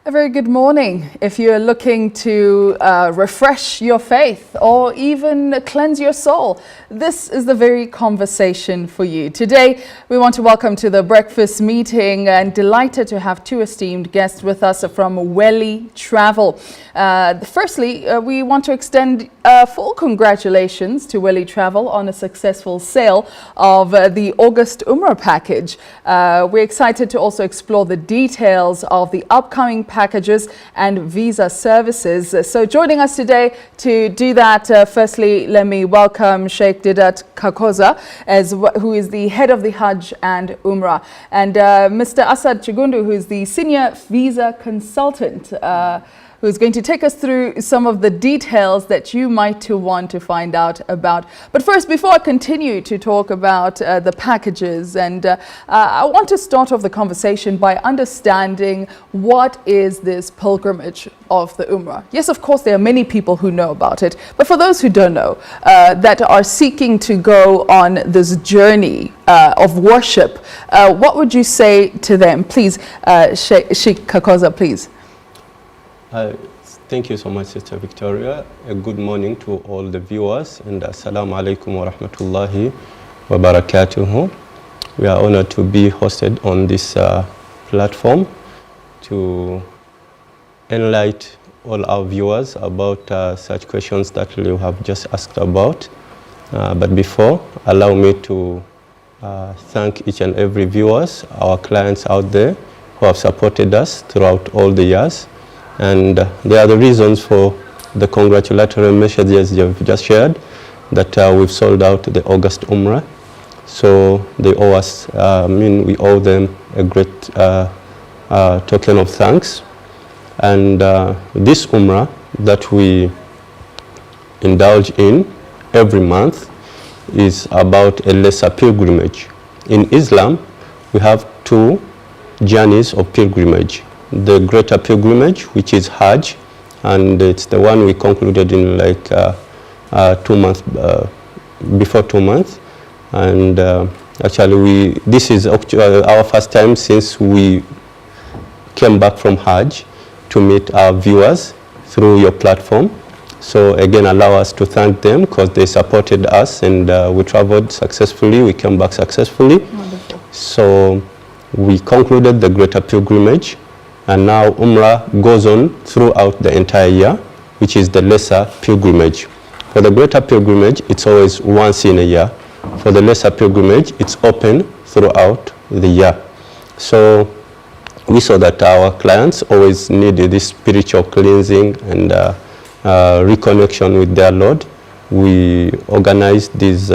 A very good morning. If you're looking to refresh your faith or even cleanse your soul, this is the very conversation for you. Today, we want to welcome to the breakfast meeting and delighted to have two esteemed guests with us from Weli Travel. Firstly, we want to extend full congratulations to Weli Travel on a successful sale of the August Umrah package. We're excited to also explore the details of the upcoming packages and visa services. So joining us today to do that, firstly, let me welcome Sheikh Didat Kakoza, who is the head of the Hajj and Umrah, and Mr. Asad Chigundu, who is the senior visa consultant, who's going to take us through some of the details that you might want to find out about. But first, before I continue to talk about the packages, and I want to start off the conversation by understanding what is this pilgrimage of the Umrah. Yes, of course, there are many people who know about it, but for those who don't know, that are seeking to go on this journey of worship, what would you say to them? Please, Sheikh Kakoza, please. Thank you so much, Sister Victoria. A good morning to all the viewers, and assalamu alaikum wa rahmatullahi wa barakatuhu. We are honored to be hosted on this platform to enlighten all our viewers about such questions that you have just asked about. But before, allow me to thank each and every viewers, our clients out there who have supported us throughout all the years. And there are the reasons for the congratulatory messages you've just shared, that we've sold out the August Umrah. So they owe us, we owe them a great token of thanks. And this Umrah that we indulge in every month is about a lesser pilgrimage. In Islam, we have two journeys of pilgrimage. The greater pilgrimage, which is Hajj, and it's the one we concluded in like 2 months, before 2 months. And actually this is our first time since we came back from Hajj to meet our viewers through your platform. So again, allow us to thank them because they supported us, and we traveled successfully, we came back successfully. Wonderful. So we concluded the greater pilgrimage. And now Umrah goes on throughout the entire year, which is the lesser pilgrimage. For the greater pilgrimage, it's always once in a year. For the lesser pilgrimage, it's open throughout the year. So we saw that our clients always need this spiritual cleansing and reconnection with their Lord. We organize these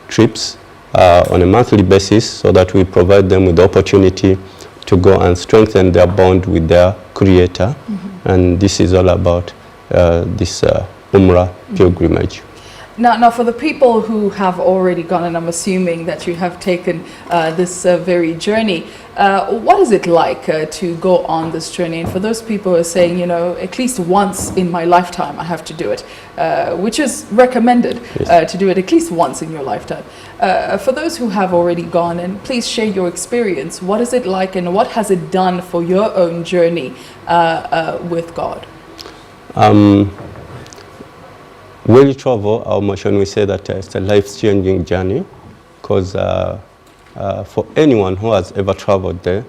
trips on a monthly basis so that we provide them with the opportunity to go and strengthen their bond with their Creator. Mm-hmm. And this is all about this Umrah pilgrimage. Now, for the people who have already gone, and I'm assuming that you have taken this very journey, what is it like to go on this journey? And for those people who are saying, you know, at least once in my lifetime I have to do it, which is recommended, yes, to do it at least once in your lifetime. For those who have already gone, and please share your experience, what is it like and what has it done for your own journey with God? Weli Travel, our mission, we say that it's a life-changing journey, because for anyone who has ever traveled there,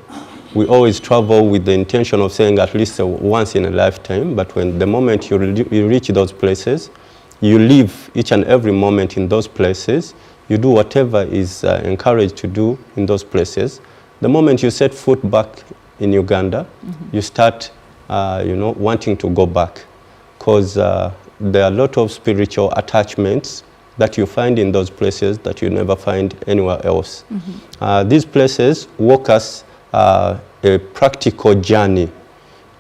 we always travel with the intention of saying at least once in a lifetime, but when the moment you reach those places, you live each and every moment in those places, you do whatever is encouraged to do in those places. The moment you set foot back in Uganda, mm-hmm, you start wanting to go back, because there are a lot of spiritual attachments that you find in those places that you never find anywhere else. Mm-hmm. These places walk us a practical journey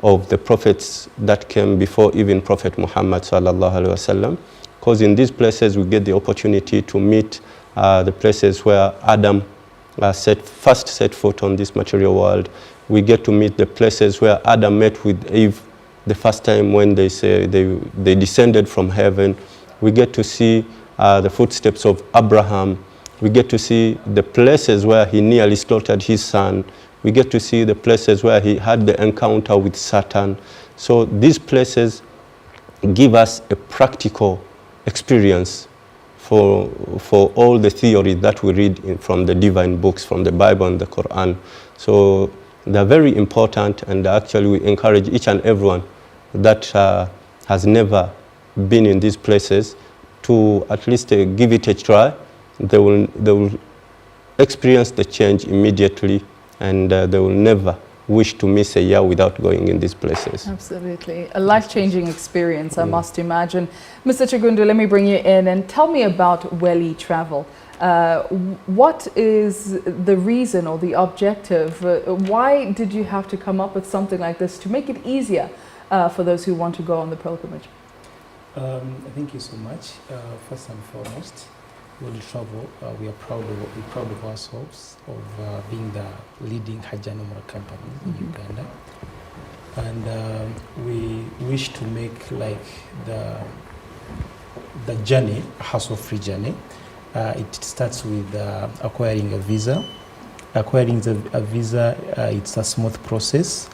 of the prophets that came before even Prophet Muhammad sallallahu alaihi wasallam. Because in these places we get the opportunity to meet the places where Adam first set foot on this material world. We get to meet the places where Adam met with Eve the first time when they descended from heaven. We get to see the footsteps of Abraham. We get to see the places where he nearly slaughtered his son. We get to see the places where he had the encounter with Satan. So these places give us a practical experience for all the theory that we read from the divine books, from the Bible and the Quran. So they're very important, and actually we encourage each and everyone that has never been in these places to at least give it a try. They will experience the change immediately, and they will never wish to miss a year without going in these places. Absolutely. A life-changing experience, I must imagine. Mr. Chigundu, let me bring you in and tell me about Weli Travel. What is the reason or the objective? Why did you have to come up with something like this to make it easier for those who want to go on the pilgrimage? Thank you so much. First and foremost, Weli Travel, we are proud of ourselves of being the leading Hajj and Umrah company in Uganda, and we wish to make like the journey a hassle-free journey. It starts with acquiring a visa. Acquiring a visa, it's a smooth process.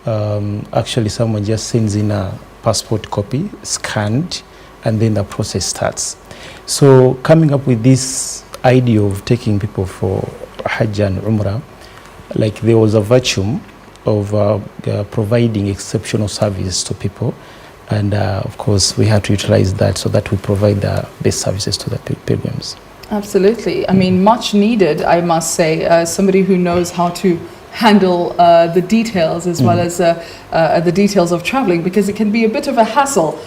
Actually, someone just sends in a passport copy, scanned, and then the process starts. So coming up with this idea of taking people for Hajj and Umrah, like there was a virtue of providing exceptional services to people, and of course we have to utilize that so that we provide the best services to the pilgrims. Absolutely. I mean, much needed, I must say, somebody who knows how to handle the details as well as the details of traveling, because it can be a bit of a hassle,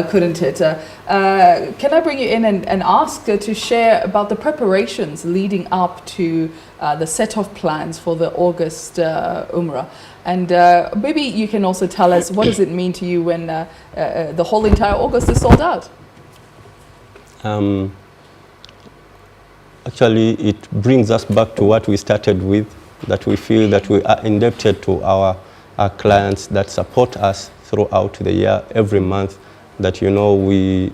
couldn't it? Can I bring you in and ask to share about the preparations leading up to the set of plans for the August Umrah? And maybe you can also tell us, what does it mean to you when the whole entire August is sold out? Actually, it brings us back to what we started with, that we feel that we are indebted to our clients that support us throughout the year, every month, that, you know, we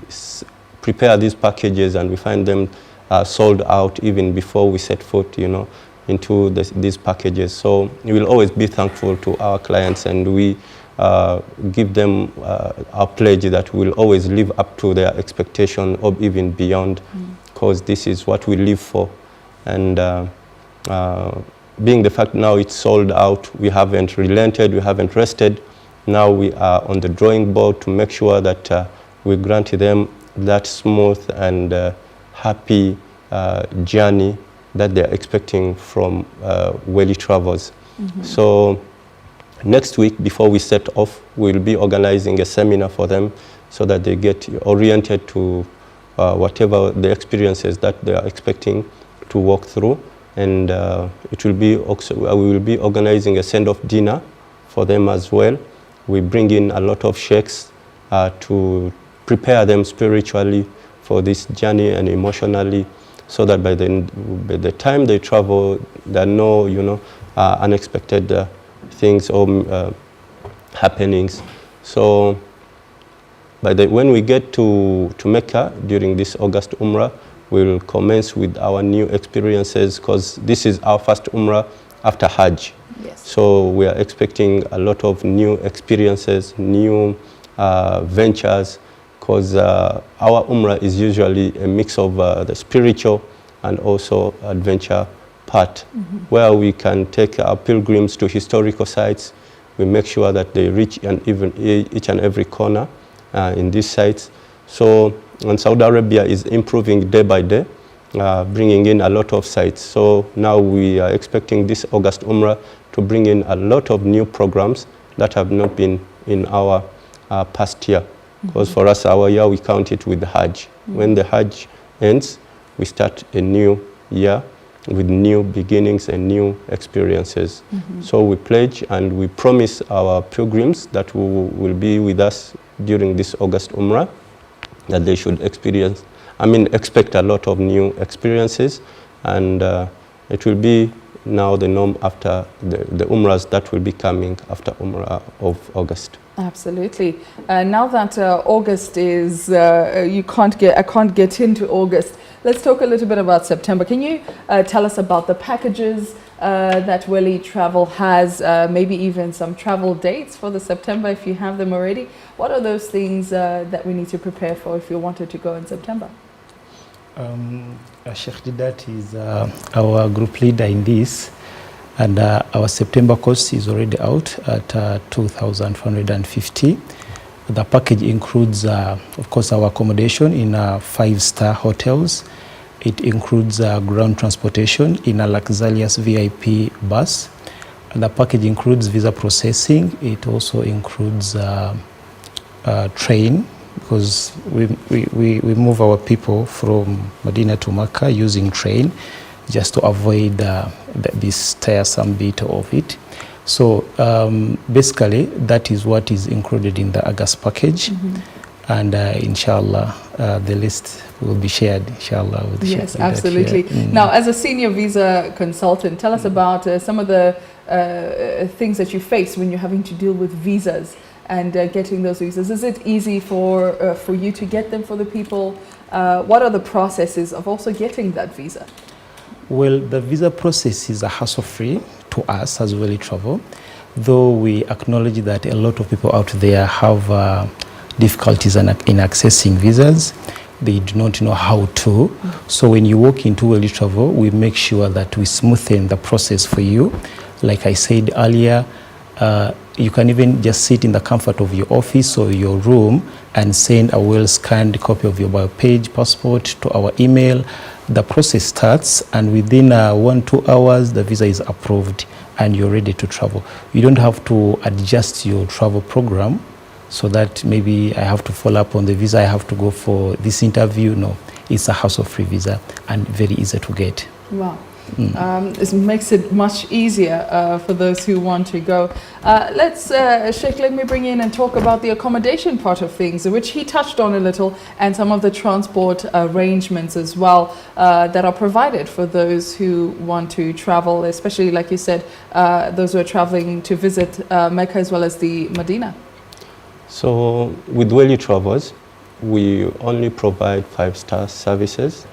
prepare these packages and we find them sold out even before we set foot, you know, into these packages. So we will always be thankful to our clients, and we give them our pledge that we'll always live up to their expectation or even beyond, because this is what we live for. And being the fact now it's sold out, we haven't relented, we haven't rested. Now we are on the drawing board to make sure that we grant them that smooth and happy journey that they're expecting from Weli Travels. So next week, before we set off, we'll be organizing a seminar for them so that they get oriented to whatever the experiences that they are expecting to walk through. And it will be also, we will be organizing a send-off dinner for them as well. We bring in a lot of sheikhs to prepare them spiritually for this journey and emotionally, so that by the time they travel, there are no, you know, unexpected things or happenings. So when we get to Mecca during this August Umrah, we'll commence with our new experiences, because this is our first Umrah after Hajj. Yes. So we are expecting a lot of new experiences, new ventures, because our Umrah is usually a mix of the spiritual and also adventure part, where we can take our pilgrims to historical sites. We make sure that they reach each and every corner in these sites. So, and Saudi Arabia is improving day by day, bringing in a lot of sites. So now we are expecting this August Umrah to bring in a lot of new programs that have not been in our past year. Because for us, our year, we count it with the Hajj. When the Hajj ends, we start a new year with new beginnings and new experiences. So we pledge and we promise our pilgrims that will be with us during this August Umrah, that they should expect a lot of new experiences, and it will be now the norm after the Umrahs that will be coming after Umrah of August. Absolutely. Now that August is, I can't get into August. Let's talk a little bit about September. Can you tell us about the packages that Weli Travel has, maybe even some travel dates for the September if you have them already. What are those things that we need to prepare for if you wanted to go in September? Sheikh Didat is our group leader in this, and our September cost is already out at 2,450. The package includes, of course, our accommodation in 5-star hotels. It includes ground transportation in a luxurious VIP bus. And the package includes visa processing. It also includes train, because we move our people from Medina to Makkah using train, just to avoid this tiresome bit of it. So basically, that is what is included in the August package. And inshallah, the list will be shared, inshallah. With yes, absolutely. Now, as a senior visa consultant, tell us about some of the things that you face when you're having to deal with visas and getting those visas. Is it easy for you to get them for the people? What are the processes of also getting that visa? Well, the visa process is a hassle-free to us as Weli Travel, though we acknowledge that a lot of people out there have difficulties in accessing visas. They do not know how to. So when you walk into Weli Travel, we make sure that we smoothen the process for you. Like I said earlier, you can even just sit in the comfort of your office or your room and send a well-scanned copy of your bio page, passport to our email. The process starts, and within 1-2 hours, the visa is approved and you're ready to travel. You don't have to adjust your travel program so that maybe I have to follow up on the visa, I have to go for this interview. No, it's a hassle-free visa and very easy to get. Wow. This makes it much easier for those who want to go. Sheikh, let me bring in and talk about the accommodation part of things, which he touched on a little, and some of the transport arrangements as well that are provided for those who want to travel, especially, like you said, those who are traveling to visit Mecca as well as the Medina. So with Weli Travels, we only provide 5-star services,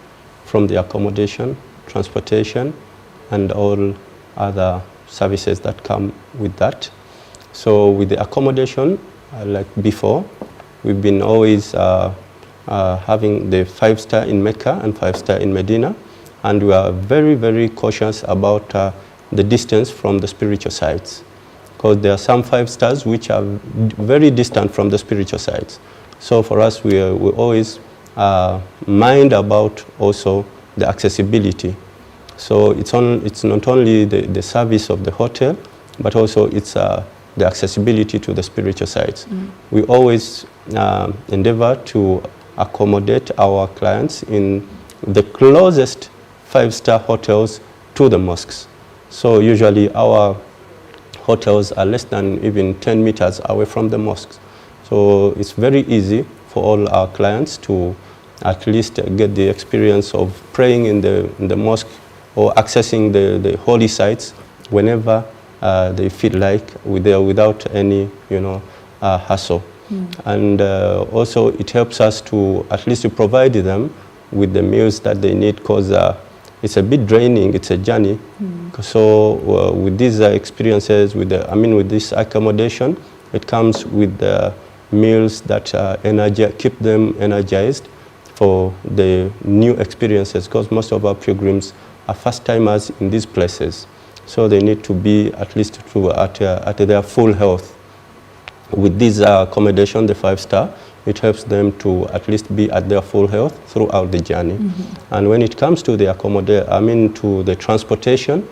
from the accommodation, transportation, and all other services that come with that. So with the accommodation, like before, we've been always having the 5-star in Mecca and 5-star in Medina, and we are very, very cautious about the distance from the spiritual sites, because there are some 5-stars which are very distant from the spiritual sites. So for us, we always mind about also the accessibility. So it's not only the service of the hotel, but also it's the accessibility to the spiritual sites. We always endeavor to accommodate our clients in the closest 5-star hotels to the mosques. So usually our hotels are less than even 10 meters away from the mosques. So it's very easy for all our clients to at least get the experience of praying in the mosque or accessing the holy sites whenever they feel like without any hassle. And also it helps us to at least to provide them with the meals that they need, because it's a bit draining, it's a journey. So with these experiences, with this accommodation, it comes with the meals that keep them energized for the new experiences, because most of our pilgrims are first-timers in these places. So they need to be at least at their full health. With this accommodation, the 5-star, it helps them to at least be at their full health throughout the journey. And when it comes to the to the transportation,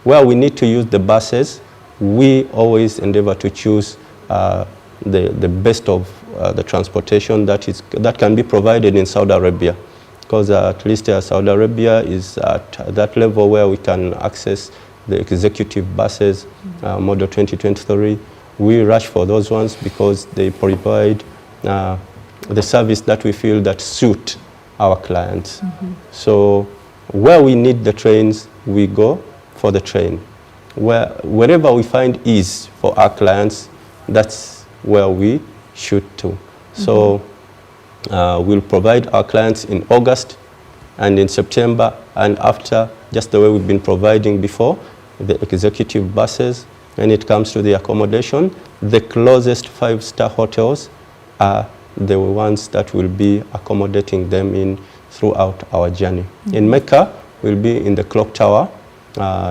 where we need to use the buses, we always endeavor to choose the best of the transportation that can be provided in Saudi Arabia, because at least Saudi Arabia is at that level where we can access the executive buses, model 2023. We rush for those ones because they provide the service that we feel that suit our clients. So where we need the trains, we go for the train. Wherever we find ease for our clients, that's where we should to. So we'll provide our clients in August and in September and after, just the way we've been providing before. the executive buses. When it comes to the accommodation, the closest 5-star hotels are the ones that will be accommodating them in throughout our journey. In Mecca, we'll be in the Clock Tower.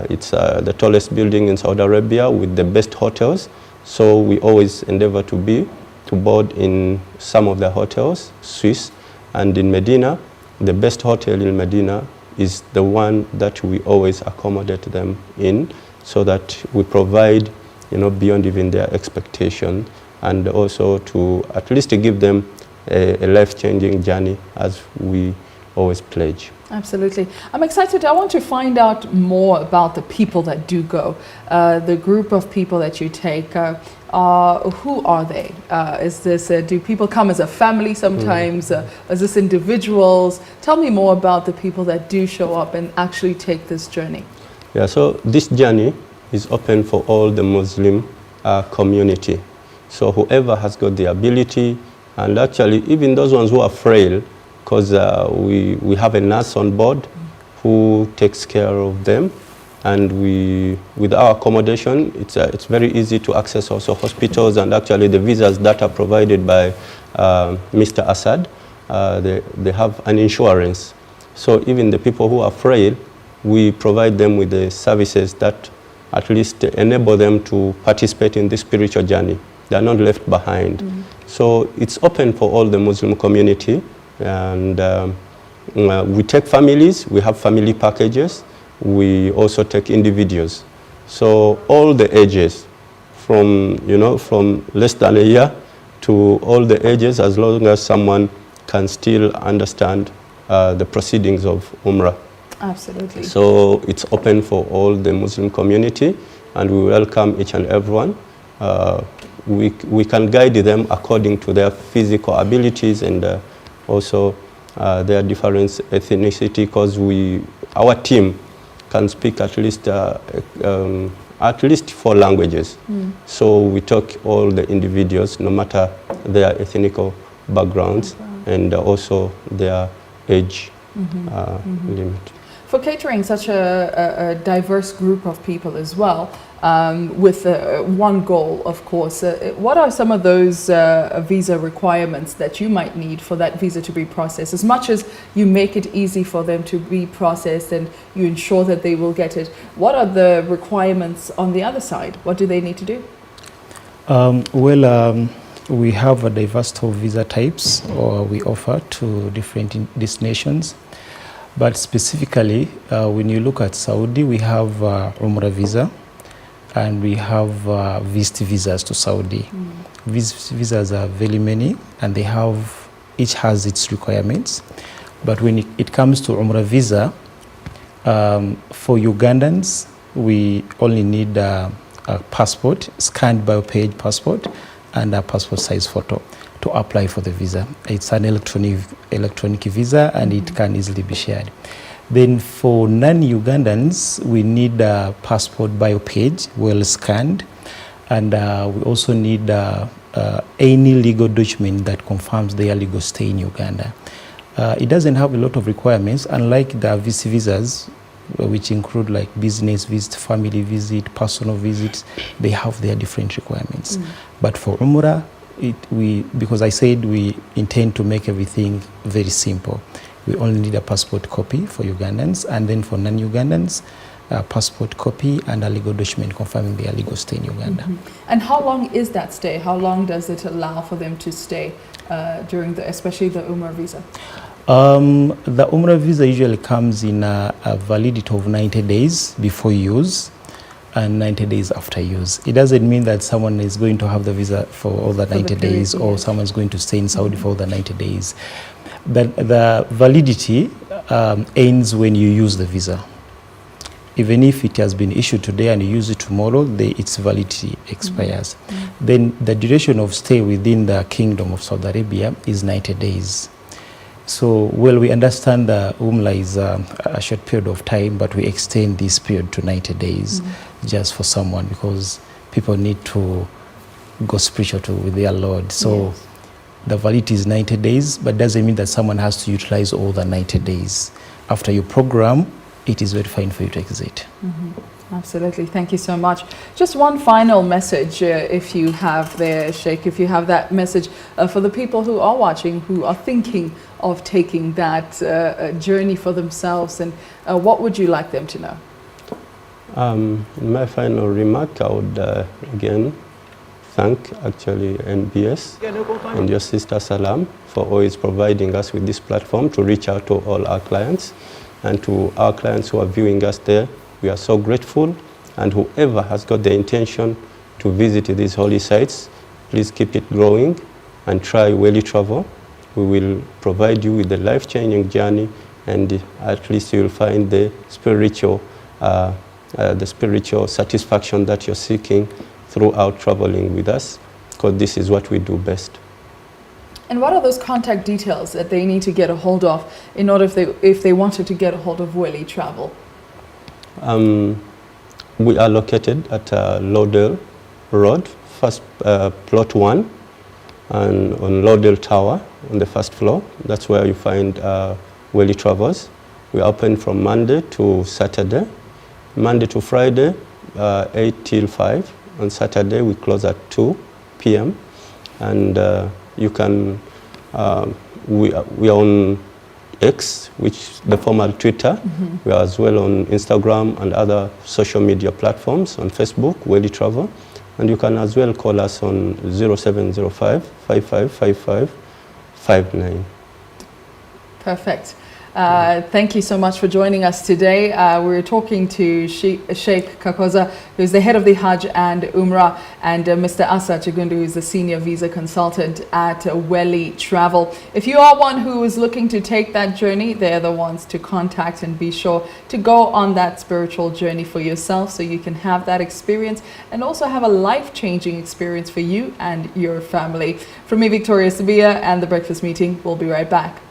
It's the tallest building in Saudi Arabia with the best hotels. So we always endeavor to board in some of the hotels, Swiss. And in Medina, the best hotel in Medina is the one that we always accommodate them in, so that we provide, beyond even their expectation, and also to at least give them a life-changing journey, as we always pledge. Absolutely. I'm excited. I want to find out more about the people that do go, the group of people that you take. Who are they? Is this, do people come as a family sometimes? Is this individuals? Tell me more about the people that do show up and actually take this journey. Yeah, so this journey is open for all the Muslim community. So whoever has got the ability, and actually even those ones who are frail, because we have a nurse on board who takes care of them, and with our accommodation, it's very easy to access also hospitals, and actually the visas that are provided by Mr. Assad, they have an insurance. So even the people who are frail, we provide them with the services that at least enable them to participate in this spiritual journey. They are not left behind. So it's open for all the Muslim community, and we take families. We have family packages. We also take individuals. So all the ages, from less than a year to all the ages, as long as someone can still understand the proceedings of Umrah. Absolutely. So it's open for all the Muslim community, and we welcome each and everyone. We can guide them according to their physical abilities, and also their different ethnicity, because our team can speak at least 4 languages. So we talk all the individuals, no matter their ethnical backgrounds, and also their age limit. For catering such a diverse group of people as well, with one goal, of course, what are some of those visa requirements that you might need for that visa to be processed? As much as you make it easy for them to be processed and you ensure that they will get it, what are the requirements on the other side? What do they need to do? We have a diversity of visa types, or we offer to different destinations. But specifically, when you look at Saudi, we have Umrah visa, and we have visit visas to Saudi. These visas are very many, and each has its requirements. But when it comes to Umrah visa, for Ugandans, we only need a passport, scanned bio-page passport, and a passport size photo to apply for the visa. It's an electronic visa, and it can easily be shared. Then for non-Ugandans, we need a passport bio page, well scanned, and we also need any legal document that confirms their legal stay in Uganda. It doesn't have a lot of requirements, unlike the visas, which include like business visit, family visit, personal visits. They have their different requirements. But for Umrah, because I said we intend to make everything very simple. We only need a passport copy for Ugandans, and then for non-Ugandans, a passport copy and a legal document confirming their legal stay in Uganda. And how long is that stay? How long does it allow for them to stay during especially the Umrah visa? The Umrah visa usually comes in a validity of 90 days before use and 90 days after use. It doesn't mean that someone is going to have the visa for all the 90 days, or someone is going to stay in Saudi for all the 90 days. The validity ends when you use the visa. Even if it has been issued today and you use it tomorrow, its validity expires. Then the duration of stay within the Kingdom of Saudi Arabia is 90 days. So, we understand that Umrah is a short period of time, but we extend this period to 90 days just for someone, because people need to go spiritual with their Lord. So the validity is 90 days, but doesn't mean that someone has to utilize all the 90 days. After your program, it is very fine for you to exit. Absolutely. Thank you so much. Just one final message, if you have there, Sheikh, if you have that message for the people who are watching, who are thinking of taking that journey for themselves, and what would you like them to know? In my final remark, I would again thank actually NBS and your sister Salam for always providing us with this platform to reach out to all our clients, and to our clients who are viewing us there. We are so grateful, and whoever has got the intention to visit these holy sites, please keep it growing and try Weli Travel. We will provide you with a life-changing journey, and at least you will find the spiritual satisfaction that you're seeking throughout traveling with us, because this is what we do best. And what are those contact details that they need to get a hold of in order if they wanted to get a hold of Weli Travel? We are located at Lauderdale Road, first plot 1, and on Lauderdale Tower on the first floor. That's where you find Weli Travels. We are open from Monday to Saturday. Monday to Friday, 8 till 5. On Saturday, we close at 2 p.m. And you can, we are on X, which the former Twitter. We are as well on Instagram and other social media platforms, on Facebook, Weli Travel. And you can as well call us on 0705 5555 59. Perfect. Thank you so much for joining us today. We're talking to Sheikh Kakoza, who's the head of the Hajj and Umrah, and Mr. Asa Chigundu, who's the senior visa consultant at Weli Travel. If you are one who is looking to take that journey, they're the ones to contact, and be sure to go on that spiritual journey for yourself so you can have that experience and also have a life-changing experience for you and your family. From me, Victoria Sabia, and The Breakfast Meeting, we'll be right back.